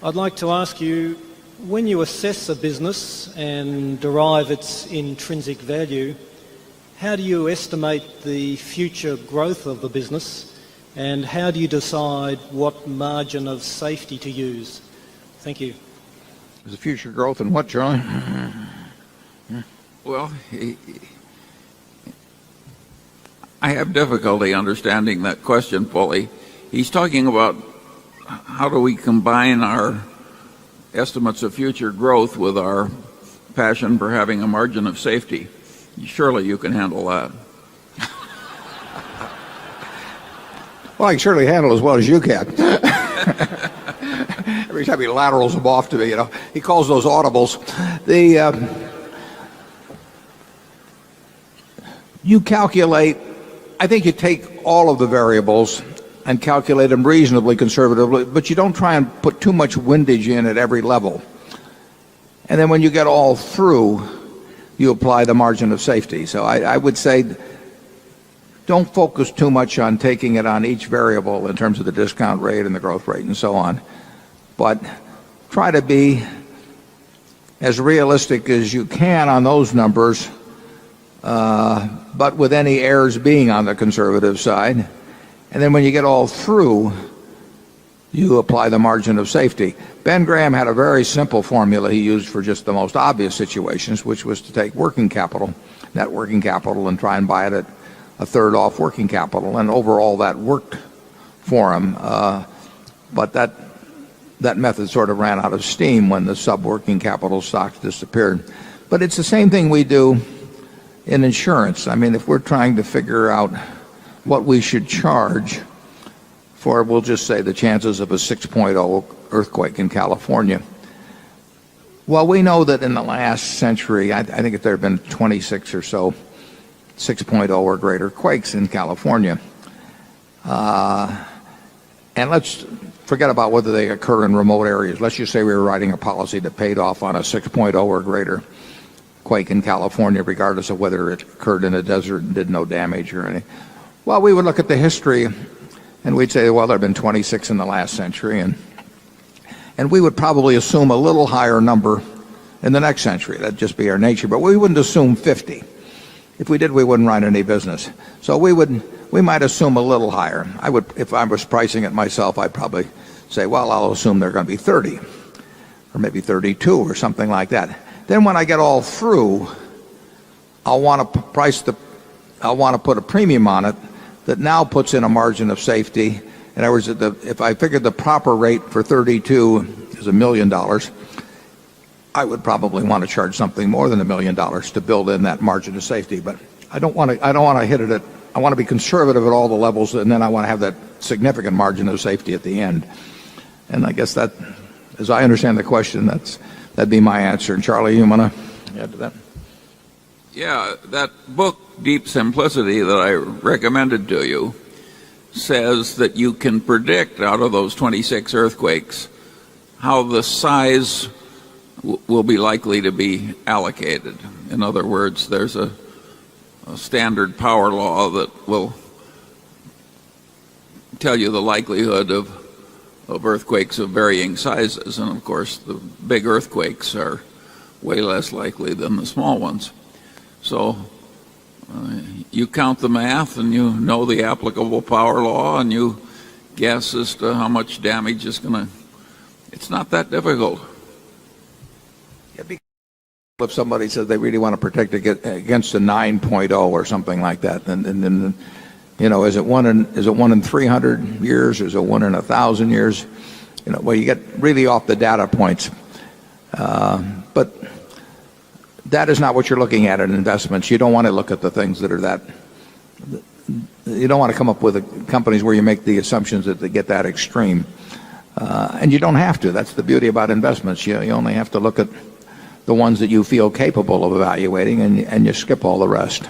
I'd like to ask you, when you assess a business and derive its intrinsic value, how do you estimate the future growth of the business, and how do you decide what margin of safety to use? Thank you. Is the future growth in what, Charlie? Well, I have difficulty understanding that question fully. He's talking about how do we combine our estimates of future growth with our passion for having a margin of safety. Surely you can handle that. Well, I can surely handle as well as you can. Every time he laterals them off to me, he calls those audibles. You calculate, I think you take all of the variables and calculate them reasonably conservatively, but you don't try and put too much windage in at every level. And then when you get all through, you apply the margin of safety. So I would say don't focus too much on taking it on each variable in terms of the discount rate and the growth rate and so on, but try to be as realistic as you can on those numbers, but with any errors being on the conservative side. And then when you get all through, you apply the margin of safety. Ben Graham had a very simple formula he used for just the most obvious situations, which was to take working capital, net working capital, and try and buy it at a third off working capital. And overall that worked for him. But that method sort of ran out of steam when the sub-working capital stocks disappeared. But it's the same thing we do in insurance. I mean, if we're trying to figure out what we should charge for, we'll just say, the chances of a 6.0 earthquake in California. Well, we know that in the last century, I think there have been 26 or so 6.0 or greater quakes in California. And let's forget about whether they occur in remote areas. Let's just say we were writing a policy that paid off on a 6.0 or greater quake in California, regardless of whether it occurred in a desert and did no damage or anything. Well, we would look at the history and we'd say, well, there have been 26 in the last century, and we would probably assume a little higher number in the next century. That'd just be our nature, but we wouldn't assume 50. If we did, we wouldn't write any business. So we might assume a little higher. If I was pricing it myself, I'd probably say, well, I'll assume they're going to be 30 or maybe 32 or something like that. Then when I get all through, I'll want to put a premium on it that now puts in a margin of safety. In other words, if I figured the proper rate for 32 is $1 million, I would probably want to charge something more than $1 million to build in that margin of safety. But I don't want to hit it I want to be conservative at all the levels, and then I want to have that significant margin of safety at the end. And I guess that, as I understand the question, that'd be my answer. And Charlie, you want to add to that? Yeah, that book, Deep Simplicity, that I recommended to you, says that you can predict out of those 26 earthquakes how the size will be likely to be allocated. In other words, there's a standard power law that will tell you the likelihood of earthquakes of varying sizes. And of course, the big earthquakes are way less likely than the small ones. So you count the math and you know the applicable power law and you guess as to how much damage is going to. It's not that difficult. If somebody says they really want to protect against a 9.0 or something like that, then is it one in 300 years? Is it 1 in 1,000 years? Well, you get really off the data points. But that is not what you're looking at in investments. You don't want to look at the things that are that. You don't want to come up with companies where you make the assumptions that they get that extreme. And you don't have to. That's the beauty about investments. You only have to look at the ones that you feel capable of evaluating, and you skip all the rest.